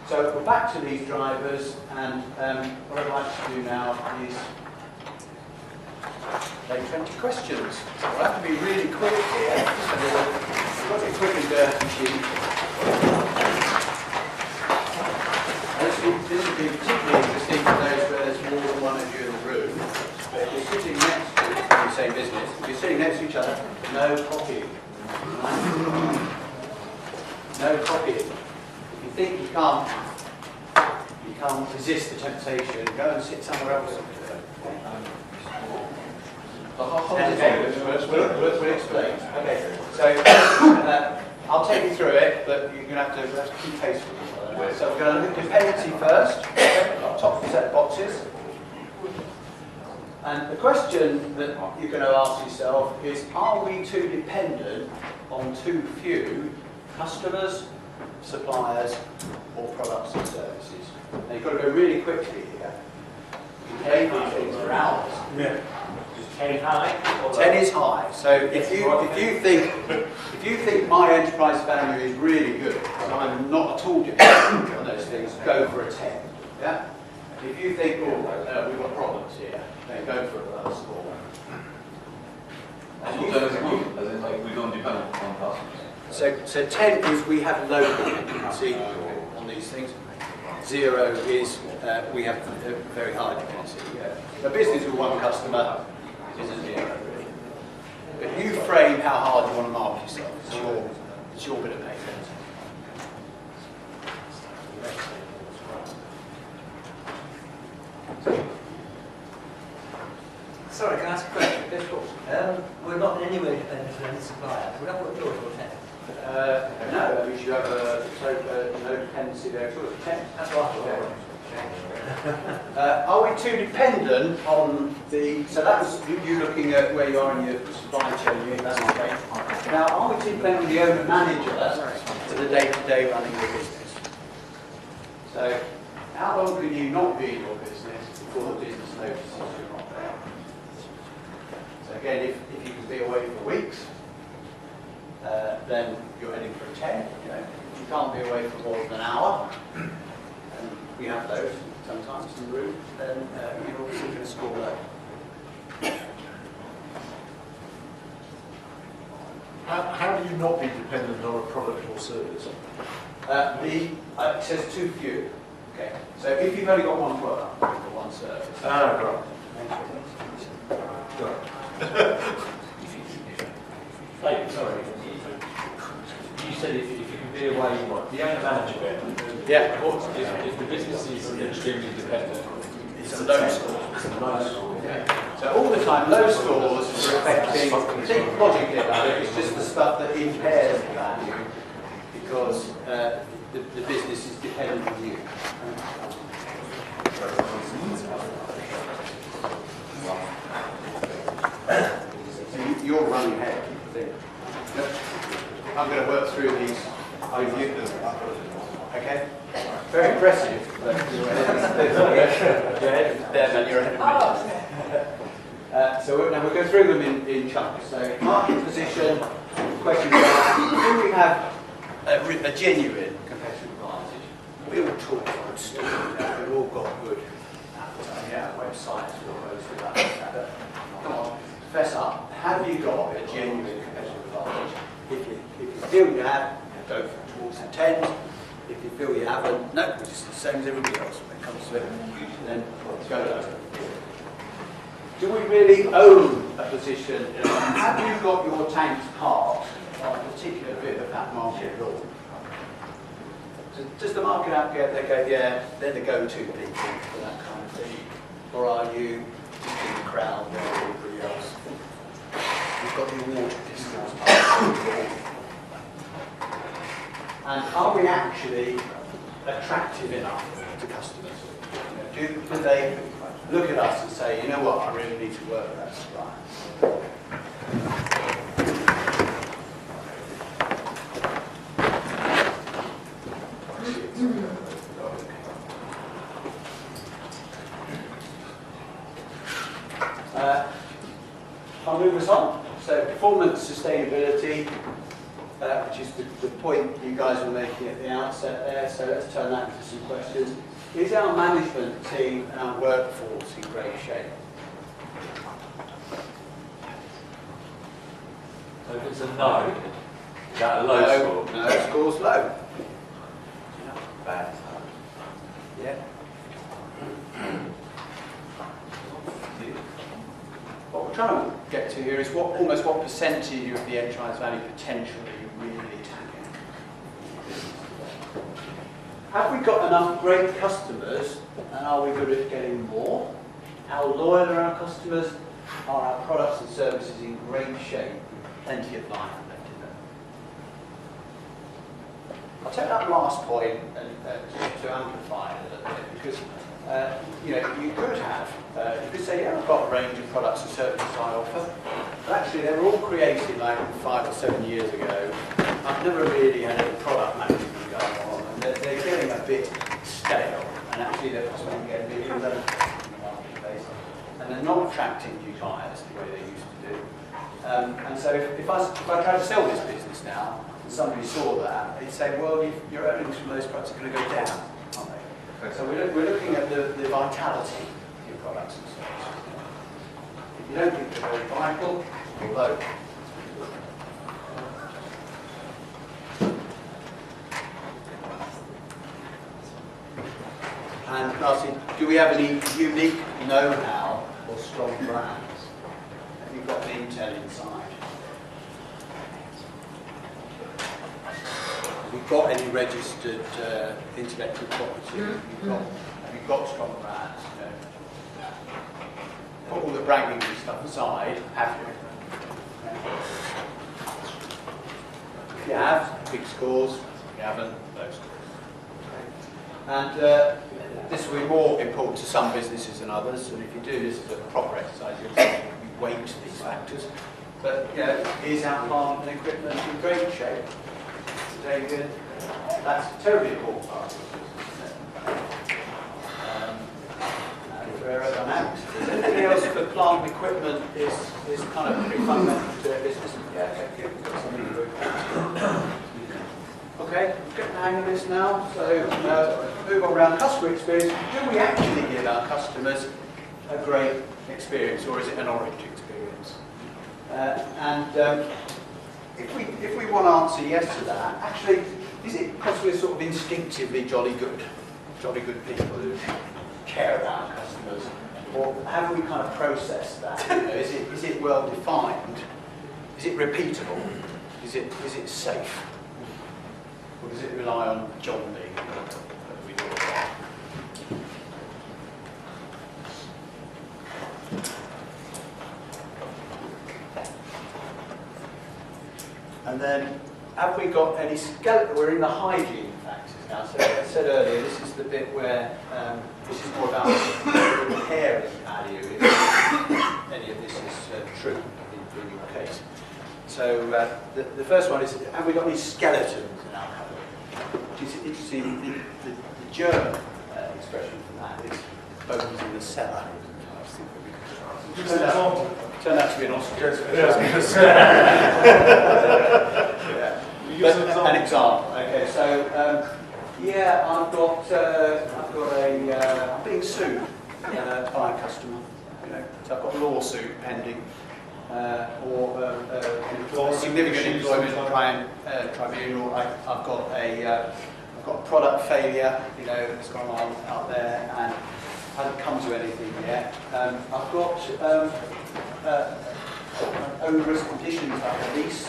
So we're back to these drivers, and what I'd like to do now is take 20 questions. So we'll have to be really quick here. So we've got a quick and dirty sheet. This would be particularly interesting for those where there's more than one of you in the room. But if you're sitting next to the same business, if you're sitting next to each other, no copying. No copying. If you think you can't resist the temptation, go and sit somewhere else. We'll explain. Okay, so I'll take you through it, but you're going to have to keep pace with me. So we're going to look at dependency first, top set of boxes. And the question that you're going to ask yourself is, are we too dependent on too few customers, suppliers, or products and services? Now you've got to go really quickly here. Okay, these things are ours. Yeah. Is 10 high? 10 is high. So if you think my enterprise value is really good, and I'm not at all dependent on those things, go for a 10. Yeah. If you think, oh, we've got problems here, then go for a lower score. As in, like, we don't depend on customers. So 10 is we have low dependency on these things. 0 is we have a very high dependency. A business with one customer is a 0, really. But you frame how hard you want to mark yourself. It's your bit of paper. Sorry, can I ask a question? Yes, of course. We're not in any way dependent on any supplier. Would I put yours or 10? No, that means you have no dependency there at all. 10. That's what I thought. Are we too dependent on the... So that was you looking at where you are in your supply chain. That's okay. Now, are we too dependent on the owner-manager to the day-to-day running of the business? So, how long can you not be in your business before the business notices you're not there? So again, if you can be away for weeks, then you're heading for a 10. You know, if you can't be away for more than an hour, and we have those sometimes in the room, then you're obviously going to score low. How do you not be dependent on a product or service? It says too few. Okay, so if you've only got one product or one service. Right. Hey, sorry. You said if you can be away, what? The owner manager bit. Yeah. If the business is extremely dependent, It's a low score. it's a low score. Yeah. So all the time, low scores are affecting, think logically about it, it's just the stuff that impairs the value because the business is dependent on you. So you're running ahead, I think. I'm going to work through these with you. Okay? Very impressive. You're ahead of them and you're ahead of me. So now we'll go through them in chunks. So market position, question about, do we have a genuine competitive advantage? We all talk good stuff. We've all got good websites, all those through that. Come on, fess up. Have you got a genuine competitive advantage? If you feel you have, go towards the 10. If you feel you haven't, no, it's just the same as everybody else when it comes to it, then go low. Do we really own a position? Have you got your tanks parked on a particular bit of that market law? So does the market outget, they go, yeah, they're the go-to people for that kind of thing? Or are you just in the crowd with everybody else? You've got your water discounts. And are we actually attractive enough to customers? You know, do they look at us and say, you know what, I really need to work with that supplier? I'll move us on. So performance, sustainability. which is the point you guys were making at the outset there, so let's turn that into some questions. Is our management team and our workforce in great shape? So if it's a no, is that a low score? No, score's low. Bad. Yeah. What we're trying to get to here is almost what percentage of the enterprise value potential are you really tapping? Have we got enough great customers, and are we good at getting more? How loyal are our customers? Are our products and services in great shape? Plenty of life left in them. I'll take that last point and to amplify it a little bit, because you could have, you could say, yeah, I've got a range of products and services I offer, but actually they were all created like 5 or 7 years ago. I've never really had any product management going on, and they're getting a bit stale, and actually they're possibly getting a bit irrelevant in the marketplace, and they're not attracting new buyers the way they used to do. And so if I try to sell this business now, and somebody saw that, they'd say, well, your earnings from those products are going to go down, aren't they? So we're looking at the vitality of your products and services. If you don't think they're very vital, you're low. And lastly, do we have any unique know-how or strong brands? Have you got the intel inside? Have you got any registered intellectual property? Have you got strong brands? Put all the bragging and stuff aside, have you? If you have, big scores. If you haven't, low scores. And this will be more important to some businesses than others, and if you do this as a proper exercise, you'll weight these factors. But is our plant and equipment in great shape? David, that's a terribly important part of the business, isn't it? And for aerodynamics, is anything else for plant and equipment is kind of pretty fundamental to their business? Yeah, okay, good. We've got something good. Okay, getting the hang of this now. So move on around customer experience. Do we actually give our customers a great experience, or is it an orange experience? If we want to answer yes to that, actually, is it because we're sort of instinctively jolly good people who care about customers, or have we kind of processed that? Is it well defined? Is it repeatable? Is it safe? Or does it rely on John Lee? And then, have we got any skeleton? We're in the hygiene factors now. So as I said earlier, this is the bit where this is more about repairing value, if any of this is true in your case. So the first one is, have we got any skeletons in our cupboard? Which is interesting, the German expression for that is bones in the cellar. Turned out to be an Austrian. An example. Okay, so I'm being sued by a customer. So I've got a lawsuit pending, or a significant employment tribunal. I've got a product failure, that's gone on out there and hasn't come to anything yet. I've got onerous conditions like a lease.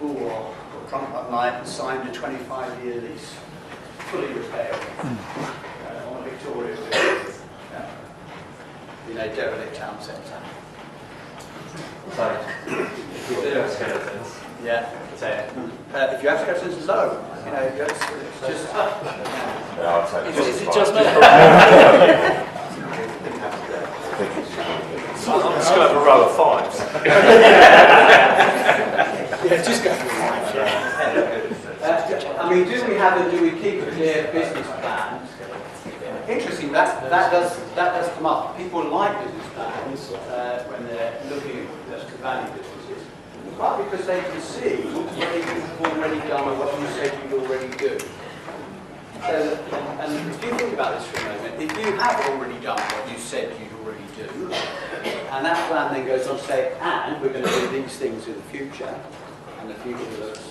I got drunk one night and signed a 25-year lease, fully repaired, on a Victoria building, derelict town centre. So, if you do have skeletons, Yeah. say If you have skeletons, low. It's just. I'll take Is it just me? I'm just going to have a row of fives. Yeah, just go for 5. Do we have do we keep a clear business plan? Interesting, that does come up. People like business plans when they're looking at value businesses, partly because they can see what they can perform already done what you said you'd already do. So, and if you think about this for a moment, if you have already done what you said you'd already do, and that plan then goes on to say, and we're going to do these things in the future, and the future looks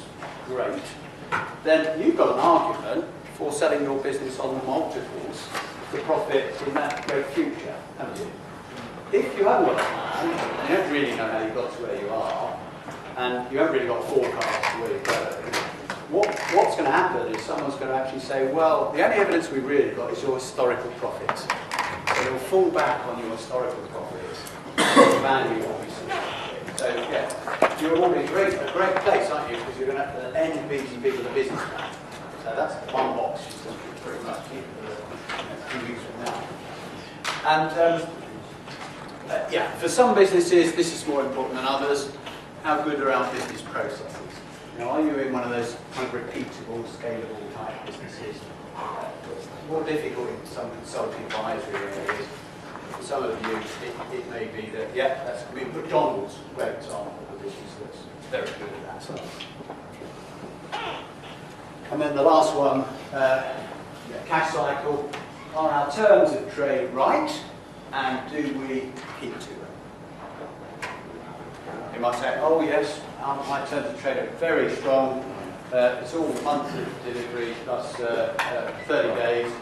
great, then you've got an argument for selling your business on the multiples for profit in that great future, haven't you? If you haven't got a plan, and you don't really know how you got to where you are, and you haven't really got a forecast of where you're going, what's going to happen is someone's going to actually say, well, the only evidence we've really got is your historical profits. So you'll fall back on your historical profits, the value obviously. So yeah, you're already a great place, aren't you? Because you're going to have an NBGB with a business plan. So that's one box you can pretty much keep for a few weeks from now. And yeah, for some businesses, this is more important than others. How good are our business processes? Now, are you in one of those kind of repeatable, scalable type businesses? It's more difficult in some consulting advisory areas. For some of you, it may be that, yeah, that's going to be McDonald's, a great example of a business that's very good at that stuff. And then the last one, cash cycle. Are our terms of trade right? And do we keep to them? You might say, oh yes, my terms of trade are very strong. It's all monthly delivery plus 30 days.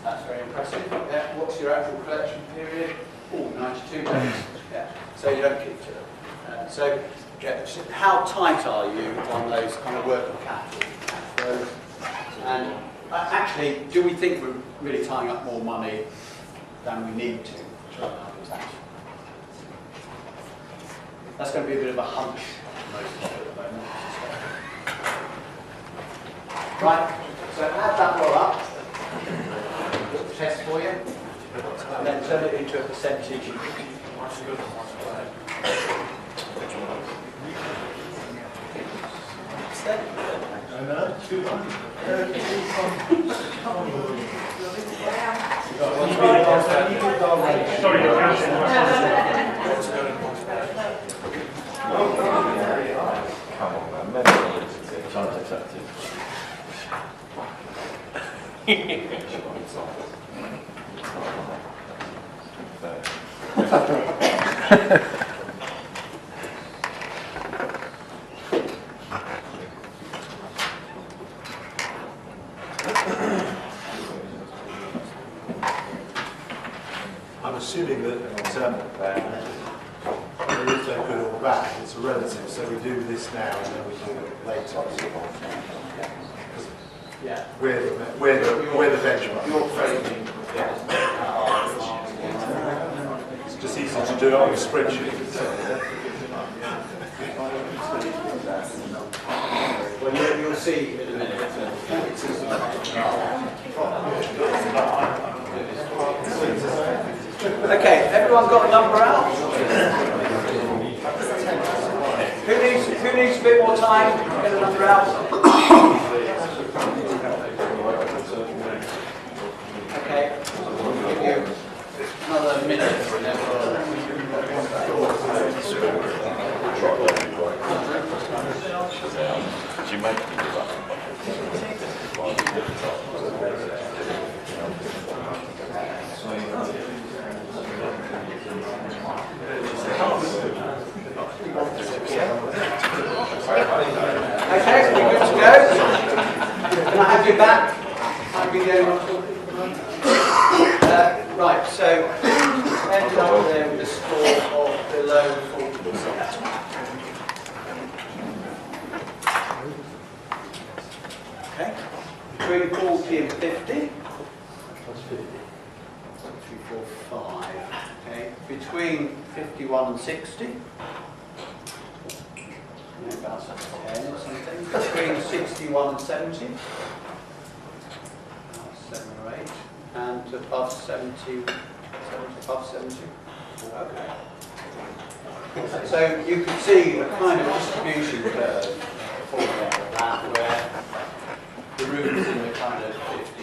That's very impressive. Yeah. What's your actual collection period? Oh, 92 days. Yeah. So you don't keep to them. So yeah, how tight are you on those kind of working capital cash flows? And actually, do we think we're really tying up more money than we need to? That's going to be a bit of a hunch most of it at the moment. Right, so add that all up, little test for you, and then turn it into a percentage. Sorry, the council. Come on, man. Sounds accepted. I'm assuming that there is no good or bad, it's a relative, so we do this now and then we do it later. Yeah. We're the benchmark. Your framing. It's just easy to do it on a spreadsheet. Well, you'll see in a minute. Okay, everyone got a number out? Who needs a bit more time to get a number out? Okay, we'll give you another minute. And then Did you make me do that? Okay, we're good to go. Can I have you back? Right, so ended up there with a score of below 40%. Okay, between 40 and 50. Plus 50. 3, 4, 5. Okay, between 51 and 60. About 10 or something. Between 61 and 70. About 7 or 8. And above 70. Above 70. Okay. So you can see a kind of distribution curve forming out of that where the room is in the kind of 50